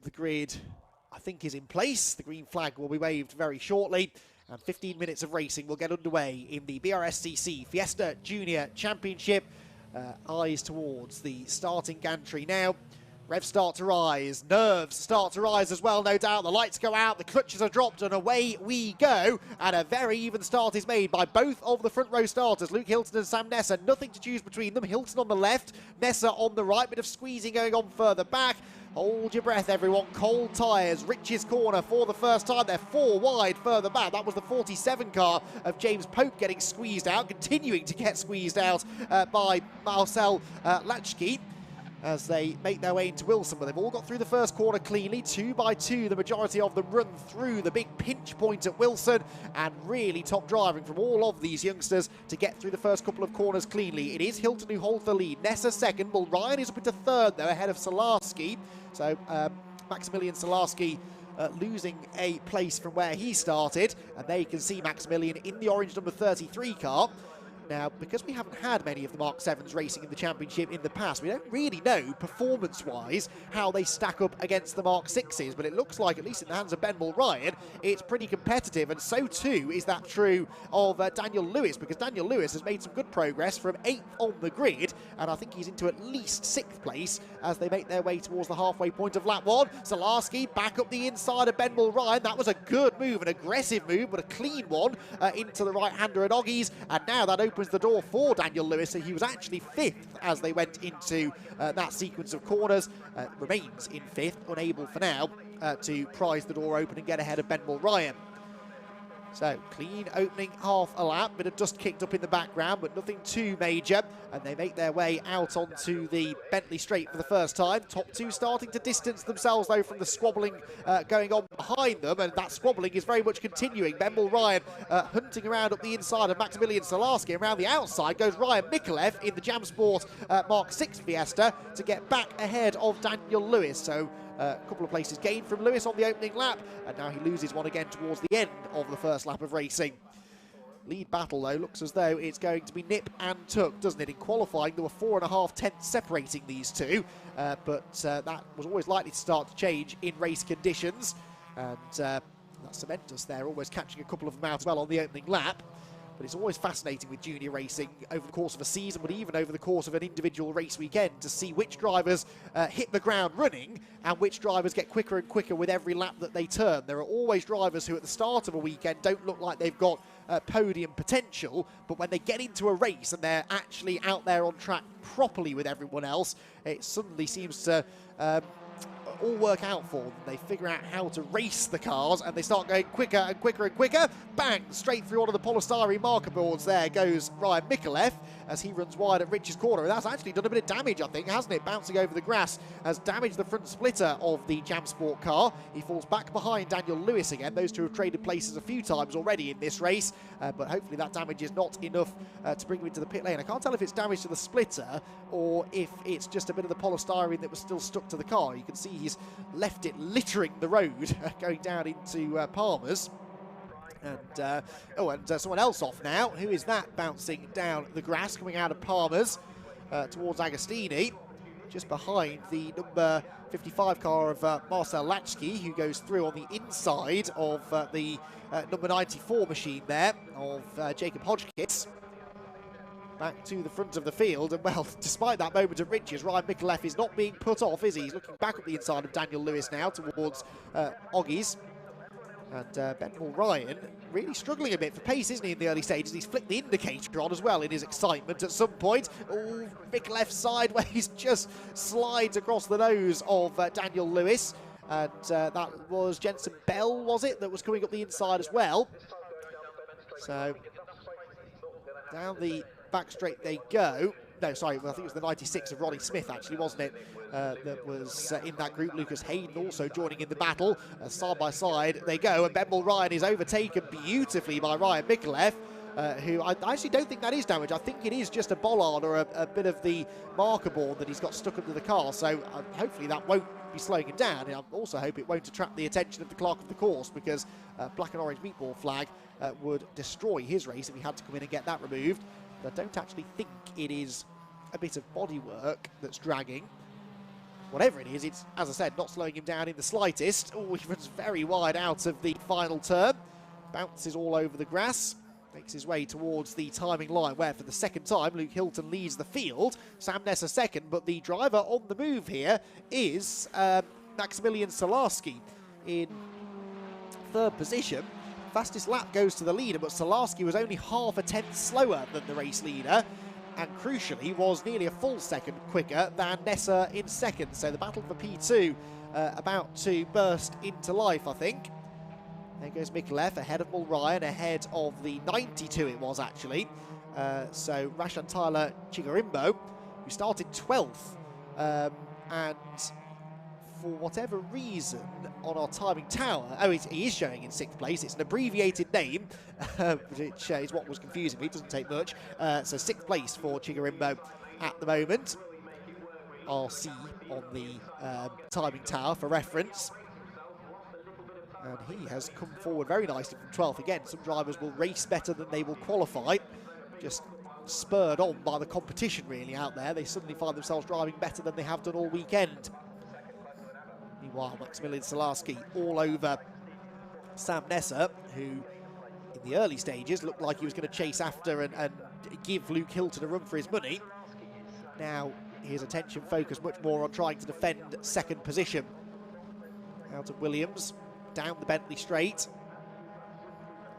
The grid, I think, is in place. The green flag will be waved very shortly. And 15 minutes of racing will get underway in the BRSCC Fiesta Junior Championship. Eyes towards the starting gantry now. Revs start to rise, nerves start to rise as well, no doubt. The lights go out, the clutches are dropped, and away we go. And a very even start is made by both of the front row starters, Luke Hilton and Sam Nesser. Nothing to choose between them. Hilton on the left, Nesser on the right. Bit of squeezing going on further back. Hold your breath, everyone. Cold tyres. Rich's corner for the first time. They're 4 wide further back. That was the 47 car of James Pope getting squeezed out, continuing to get squeezed out by Marcel Lachki, as they make their way into Wilson. But they've all got through the first corner cleanly, 2 by 2. The majority of them run through the big pinch point at Wilson, and really top driving from all of these youngsters to get through the first couple of corners cleanly. It is Hilton who holds the lead. Nessa second. Well, Ryan is up into third, though, ahead of Salarski. So Maximilian Salarski losing a place from where he started, and there you can see Maximilian in the orange number 33 car. Now, because we haven't had many of the Mark 7s racing in the championship in the past, we don't really know, performance-wise, how they stack up against the Mark 6s, but it looks like, at least in the hands of Ben Mulryan, it's pretty competitive, and so too is that true of Daniel Lewis, because Daniel Lewis has made some good progress from 8th on the grid, and I think he's into at least 6th place as they make their way towards the halfway point of lap 1. Salarski back up the inside of Ben Mulryan. That was a good move, an aggressive move, but a clean one into the right-hander at Oggies, and now that opens the door for Daniel Lewis, so he was actually 5th as they went into that sequence of corners. Remains in 5th, unable for now to prise the door open and get ahead of Ben Mulryan. So, clean opening half a lap, bit of dust kicked up in the background, but nothing too major, and they make their way out onto the Bentley straight for the first time. Top 2 starting to distance themselves, though, from the squabbling going on behind them, and that squabbling is very much continuing. Ben Mulryan hunting around up the inside of Maximilian Salarski. Around the outside goes Ryan Mikolev in the Jam Sport Mark 6 Fiesta to get back ahead of Daniel Lewis. So, a couple of places gained from Lewis on the opening lap, and now he loses one again towards the end of the first lap of racing. Lead battle, though, looks as though it's going to be nip and tuck, doesn't it? In qualifying, there were 4.5 tenths separating these two, but that was always likely to start to change in race conditions, and that's Cementus there, almost catching a couple of them out as well on the opening lap. But it's always fascinating with junior racing over the course of a season, but even over the course of an individual race weekend, to see which drivers hit the ground running and which drivers get quicker and quicker with every lap that they turn. There are always drivers who at the start of a weekend don't look like they've got podium potential, but when they get into a race and they're actually out there on track properly with everyone else, it suddenly seems to all work out for them. They figure out how to race the cars, and they start going quicker and quicker and quicker. Bang! Straight through one of the polystyrene marker boards. There goes Ryan Mikolev as he runs wide at Rich's corner. And that's actually done a bit of damage, I think, hasn't it? Bouncing over the grass has damaged the front splitter of the Jam Sport car. He falls back behind Daniel Lewis again. Those two have traded places a few times already in this race, but hopefully that damage is not enough to bring him into the pit lane. I can't tell if it's damage to the splitter or if it's just a bit of the polystyrene that was still stuck to the car. You can see he's left it littering the road going down into Palmer's. And someone else off now. Who is that bouncing down the grass coming out of Palmer's towards Agostini, just behind the number 55 car of Marcel Lachki, who goes through on the inside of the number 94 machine there of Jacob Hodgkins. Back to the front of the field, and well, despite that moment of riches, Ryan Mikolev is not being put off, is he? He's looking back up the inside of Daniel Lewis now towards Oggies. And Ben Mulryan really struggling a bit for pace, isn't he, in the early stages? He's flicked the indicator on as well in his excitement at some point. Oh, Mikolev sideways just slides across the nose of Daniel Lewis. And that was Jensen Bell, was it, that was coming up the inside as well. So, down the back straight they go. No, sorry, I think it was the 96 of Ronnie Smith, actually, wasn't it? That was in that group. Lucas Hayden also joining in the battle. Side by side they go, and Ben Mulryan is overtaken beautifully by Ryan Mikolev, who I actually don't think that is damage. I think it is just a bollard or a bit of the marker board that he's got stuck under the car. So hopefully that won't be slowing him down. And I also hope it won't attract the attention of the clerk of the course, because black and orange meatball flag would destroy his race if he had to come in and get that removed. But I don't actually think it is a bit of bodywork that's dragging. whatever it is, it's, as I said, not slowing him down in the slightest. Oh, he runs very wide out of the final turn. Bounces all over the grass. Makes his way towards the timing line, where for the second time, Luke Hilton leads the field. Sam Nesser second, but the driver on the move here is Maximilian Salarski in third position. Fastest lap goes to the leader, but Salarski was only half a tenth slower than the race leader, and crucially was nearly a full second quicker than Nesser in second. So the battle for P2 about to burst into life, I think. There goes Mikulev ahead of Mulryan, ahead of the 92 it was actually. So Rashan Tyler Chigarimbo, who started 12th, and for whatever reason on our timing tower, he is showing in 6th place. It's an abbreviated name, which is what was confusing me. It doesn't take much. So 6th place for Chigarimbo at the moment. RC on the timing tower for reference. And he has come forward very nicely from 12th. Again, some drivers will race better than they will qualify. Just spurred on by the competition really out there. They suddenly find themselves driving better than they have done all weekend. Meanwhile, Maximilian Salarski all over Sam Nesser, who in the early stages looked like he was going to chase after and give Luke Hilton a run for his money. Now his attention focused much more on trying to defend second position. Out of Williams, down the Bentley straight.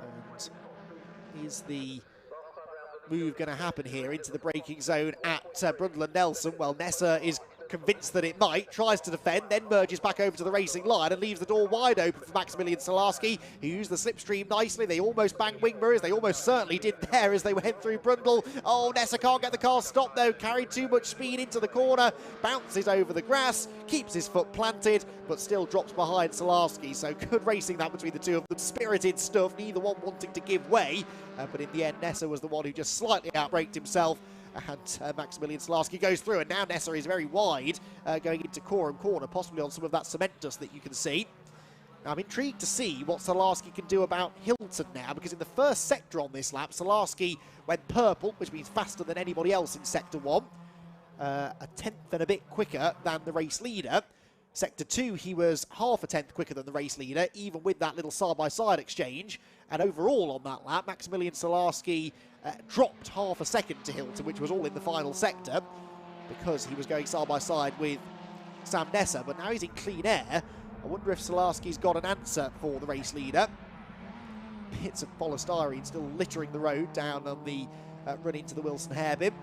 And is the move going to happen here into the braking zone at Brundle and Nelson? Well, Nesser is convinced that it might, tries to defend, then merges back over to the racing line and leaves the door wide open for Maximilian Salarski, who used the slipstream nicely. They almost banged wing mirrors. They almost certainly did there as they went through Brundle. Oh, Nesser can't get the car stopped though. Carried too much speed into the corner, bounces over the grass, keeps his foot planted, but still drops behind Salarski. So good racing that between the two of them. Spirited stuff, neither one wanting to give way. But in the end, Nesser was the one who just slightly outbraked himself. And Maximilian Salarski goes through, and now Nesser is very wide, going into Coram Corner, possibly on some of that cement dust that you can see. Now, I'm intrigued to see what Salarski can do about Hilton now, because in the first sector on this lap, Salarski went purple, which means faster than anybody else in Sector 1, a tenth and a bit quicker than the race leader. Sector 2, he was half a tenth quicker than the race leader, even with that little side-by-side exchange. And overall on that lap, Maximilian Salarski dropped half a second to Hilton, which was all in the final sector, because he was going side-by-side with Sam Nesser. But now he's in clean air. I wonder if Salarski's got an answer for the race leader. Bits of polystyrene still littering the road down on the run into the Wilson hairpin.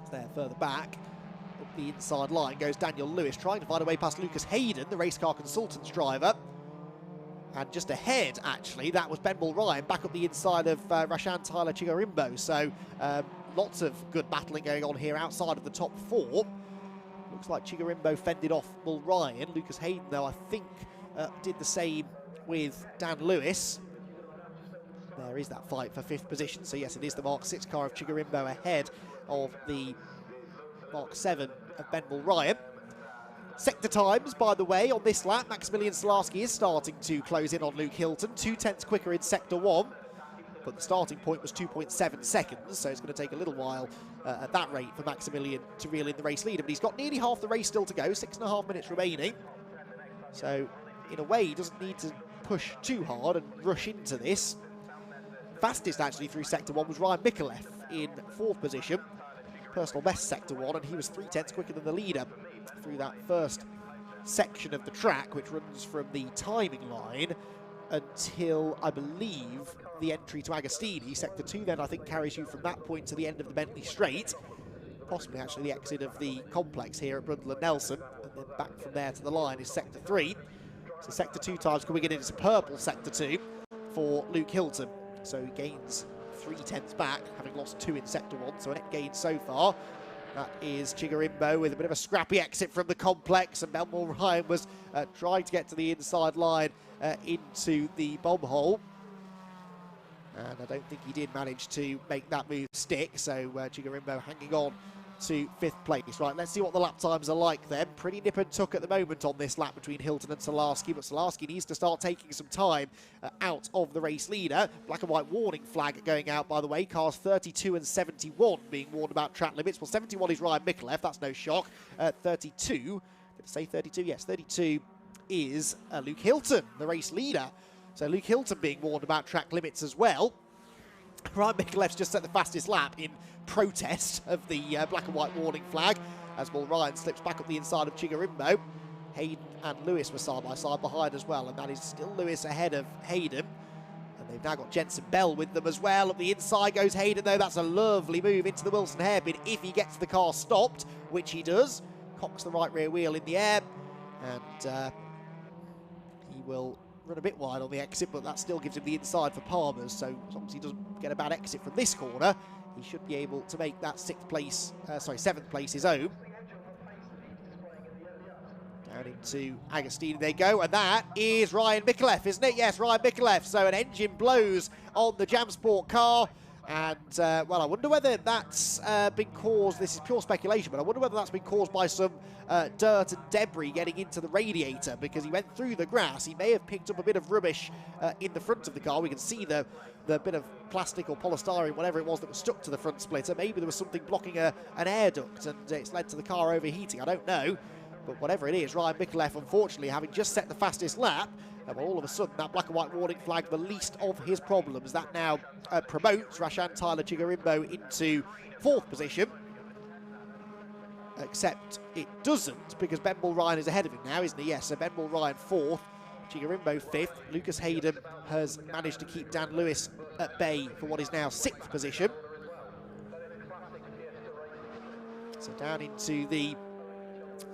It's there further back. Up the inside line goes Daniel Lewis, trying to find a way past Lucas Hayden, the race car consultant's driver. And just ahead, actually, that was Ben Mulryan back up the inside of Rashan Tyler Chigarimbo. So lots of good battling going on here outside of the top four. Looks like Chigarimbo fended off Mulryan. Lucas Hayden, though, I think did the same with Dan Lewis. There is that fight for 5th position. So yes, it is the Mark 6 car of Chigarimbo ahead of the Mark 7 of Ben Mulryan. Sector times, by the way, on this lap, Maximilian Salarski is starting to close in on Luke Hilton, 2 tenths quicker in Sector 1, but the starting point was 2.7 seconds, so it's going to take a little while at that rate for Maximilian to reel in the race leader, but he's got nearly half the race still to go, 6.5 minutes remaining, so in a way he doesn't need to push too hard and rush into this. Fastest actually through Sector 1 was Ryan Mikulev in 4th position, personal best Sector 1, and he was 3 tenths quicker than the leader through that first section of the track, which runs from the timing line until, I believe, the entry to Agostini. Sector 2 then, I think, carries you from that point to the end of the Bentley Straight, possibly actually the exit of the complex here at Brundle and Nelson, and then back from there to the line is Sector 3. So Sector 2 times coming in, it's a purple Sector 2 for Luke Hilton. So he gains 3 tenths back, having lost 2 in Sector 1, so a net gain so far. That is Chigarimbo with a bit of a scrappy exit from the complex, and Ben Mulryan was trying to get to the inside line into the bomb hole. And I don't think he did manage to make that move stick, so Chigarimbo hanging on to 5th place. Right, let's see what the lap times are like then. Pretty nip and tuck at the moment on this lap between Hilton and Solarski, but Solarski needs to start taking some time out of the race leader. Black and white warning flag going out, by the way. Cars 32 and 71 being warned about track limits. Well, 71 is Ryan Micallef, that's no shock. 32, did I say 32? Yes, 32 is Luke Hilton, the race leader. So Luke Hilton being warned about track limits as well. Ryan Micallef's just set the fastest lap in protest of the black and white warning flag, as Ryan slips back up the inside of Chigarimbo. Hayden and Lewis were side by side behind as well, and that is still Lewis ahead of Hayden. And they've now got Jensen Bell with them as well. Up the inside goes Hayden, though. That's a lovely move into the Wilson hairpin if he gets the car stopped, which he does. Cocks the right rear wheel in the air, and he will run a bit wide on the exit, but that still gives him the inside for Palmer's, so as long as he doesn't get a bad exit from this corner, he should be able to make that 7th place his own. Down into Agostini they go, and that is Ryan Micallef, isn't it? Yes, Ryan Micallef. So an engine blows on the Jam Sport car, and well, I wonder whether that's been caused, this is pure speculation, but I wonder whether that's been caused by some dirt and debris getting into the radiator, because he went through the grass. He may have picked up a bit of rubbish in the front of the car. We can see the bit of plastic or polystyrene, whatever it was, that was stuck to the front splitter. Maybe there was something blocking an air duct, and it's led to the car overheating. I don't know. But whatever it is, Ryan Micallef, unfortunately, having just set the fastest lap, well, all of a sudden, that black and white warning flag, the least of his problems. That now promotes Rashan Tyler Chigarimbo into 4th position. Except it doesn't, because Ben Ryan is ahead of him now, isn't he? Yes, so Ben Ryan 4th, Chigarimbo 5th. Lucas Hayden has managed to keep Dan Lewis at bay for what is now 6th position. So down into the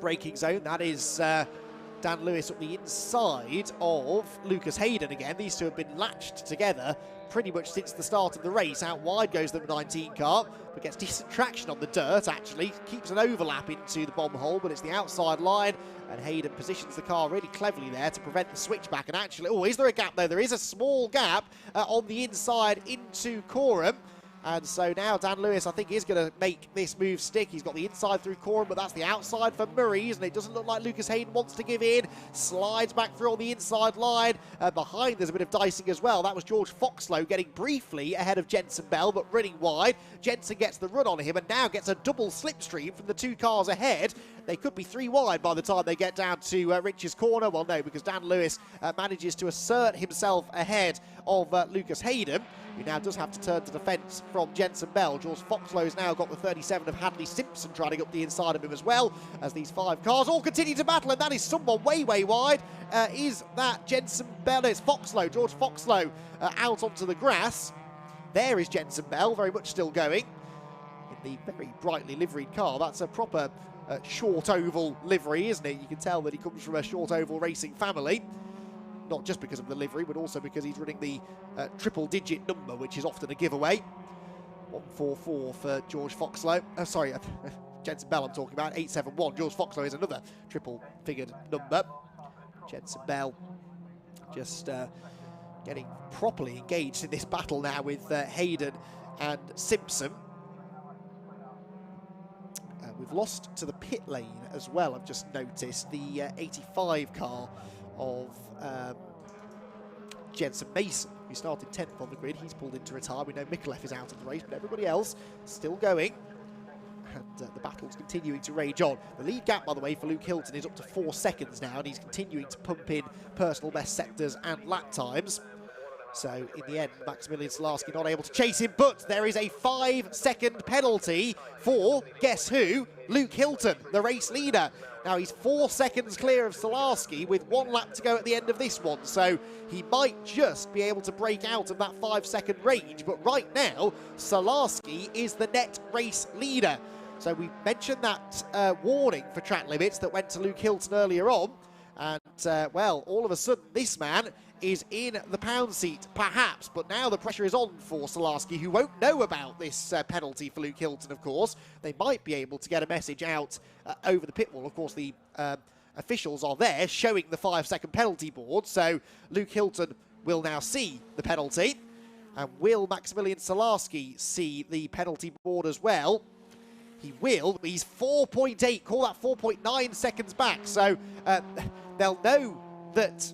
braking zone, that is Dan Lewis up the inside of Lucas Hayden again. These two have been latched together pretty much since the start of the race. Out wide goes the 19 car, but gets decent traction on the dirt, actually. Keeps an overlap into the bomb hole, but it's the outside line, and Hayden positions the car really cleverly there to prevent the switchback. And actually, oh, is there a gap though? There is a small gap on the inside into Coram. And so now Dan Lewis, I think, is going to make this move stick. He's got the inside through Coram, but that's the outside for Murray's, and it doesn't look like Lucas Hayden wants to give in. Slides back through on the inside line. Behind, there's a bit of dicing as well. That was George Foxlow getting briefly ahead of Jensen Bell, but running wide. Jensen gets the run on him and now gets a double slipstream from the 2 cars ahead. They could be 3 wide by the time they get down to Rich's corner. Well, no, because Dan Lewis manages to assert himself ahead of Lucas Hayden, who now does have to turn to defence from Jensen Bell. George Foxlow's now got the 37 of Hadley Simpson trying up the inside of him as well, as these 5 cars all continue to battle, and that is someone way, way wide. Is that Jensen Bell? It's Foxlow, George Foxlow, out onto the grass. There is Jensen Bell, very much still going in the very brightly liveried car. That's a proper short oval livery, isn't it? You can tell that he comes from a short oval racing family. Not just because of the livery, but also because he's running the triple-digit number, which is often a giveaway. 144 for George Foxlow. Sorry, Jensen Bell I'm talking about. 871. George Foxlow is another triple-figured number. Jensen Bell just getting properly engaged in this battle now with Hayden and Simpson. We've lost to the pit lane as well, I've just noticed. The 85 car of Jensen Mason, who started 10th on the grid. He's pulled into retire. We know Micallef is out of the race, but everybody else still going. And the battle's continuing to rage on. The lead gap, by the way, for Luke Hilton is up to 4 seconds now, and he's continuing to pump in personal best sectors and lap times. So in the end, Maximilian Solarski not able to chase him, but there is a 5-second penalty for, guess who? Luke Hilton, the race leader. Now he's 4 seconds clear of Solarski with 1 lap to go at the end of this one, so he might just be able to break out of that 5-second range, but right now, Solarski is the net race leader. So we mentioned that warning for track limits that went to Luke Hilton earlier on, and well, all of a sudden, this man is in the pound seat, perhaps, but now the pressure is on for Solarski, who won't know about this penalty for Luke Hilton, of course. They might be able to get a message out over the pit wall. Of course, the officials are there showing the 5-second penalty board, so Luke Hilton will now see the penalty. And will Maximilian Solarski see the penalty board as well? He will. He's 4.8, call that 4.9 seconds back. So they'll know that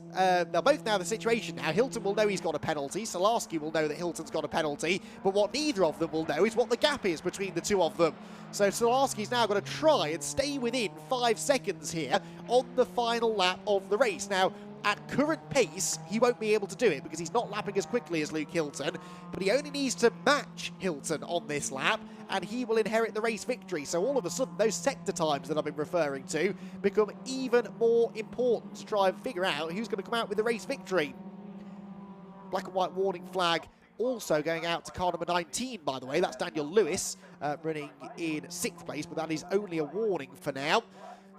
they'll both know the situation now. Hilton will know he's got a penalty. Solarski will know that Hilton's got a penalty. But what neither of them will know is what the gap is between the two of them. So Solarski's now got to try and stay within 5 seconds here on the final lap of the race. Now, at current pace, he won't be able to do it because he's not lapping as quickly as Luke Hilton, but he only needs to match Hilton on this lap and he will inherit the race victory. So all of a sudden, those sector times that I've been referring to become even more important to try and figure out who's going to come out with the race victory. Black and white warning flag also going out to car number 19, by the way. That's Daniel Lewis running in 6th place, but that is only a warning for now.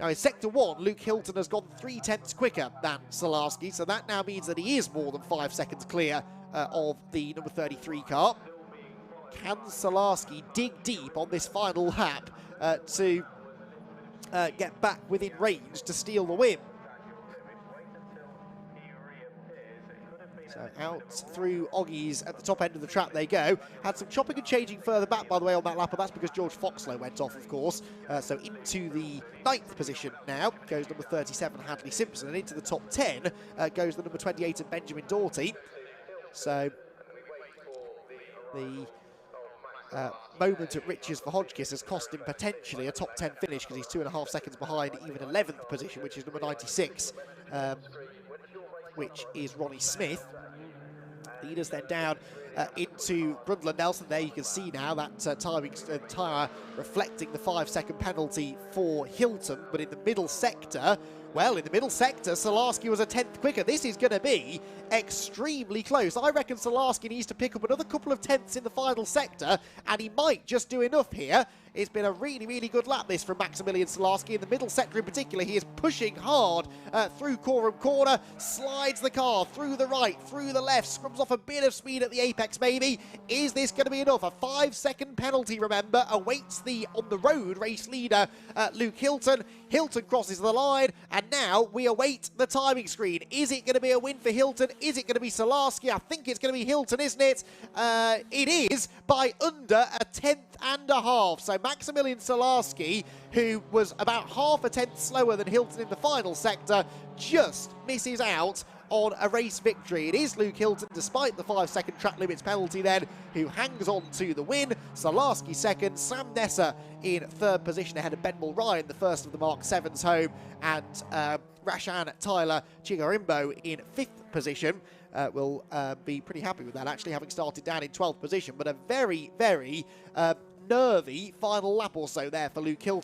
Now, in Sector 1, Luke Hilton has gone 3/10 quicker than Solarski, so that now means that he is more than 5 seconds clear of the number 33 car. Can Solarski dig deep on this final lap to get back within range to steal the win? So out through Oggies at the top end of the track they go. Had some chopping and changing further back, by the way, on that lap, but that's because George Foxlow went off, of course. So into the 9th position now goes number 37, Hadley Simpson, and into the top 10 goes the number 28 of Benjamin Doughty. So the moment at Riches for Hodgkiss has cost him potentially a top 10 finish because he's 2.5 seconds behind even 11th position, which is number 96, which is Ronnie Smith. Leaders then down into Brundle and Nelson. There you can see now that timing tyre reflecting the 5-second penalty for Hilton. But in the middle sector, well, in the middle sector, Solarski was a 10th quicker. This is going to be extremely close. I reckon Solarski needs to pick up another couple of tenths in the final sector, and he might just do enough here. It's been a really, really good lap, this, from Maximilian Solarski. In the middle sector in particular, he is pushing hard through Coram Corner, slides the car through the right, through the left, scrubs off a bit of speed at the apex, maybe. Is this going to be enough? A 5-second penalty, remember, awaits the on-the-road race leader, Luke Hilton. Hilton crosses the line, and now we await the timing screen. Is it going to be a win for Hilton? Is it going to be Solarski? I think it's going to be Hilton, isn't it? It is by under a 10.5. So Maximilian Solarski, who was about half a tenth slower than Hilton in the final sector, just misses out on a race victory. It is Luke Hilton, despite the 5-second track limits penalty then, who hangs on to the win. Solarski second, Sam Nesser in 3rd position ahead of Ben Mulryan, the first of the Mark 7s home, and Rashan Tyler Chigarimbo in 5th position. Will be pretty happy with that, actually, having started down in 12th position, but a very, very nervy final lap or so there for Luke Hilton.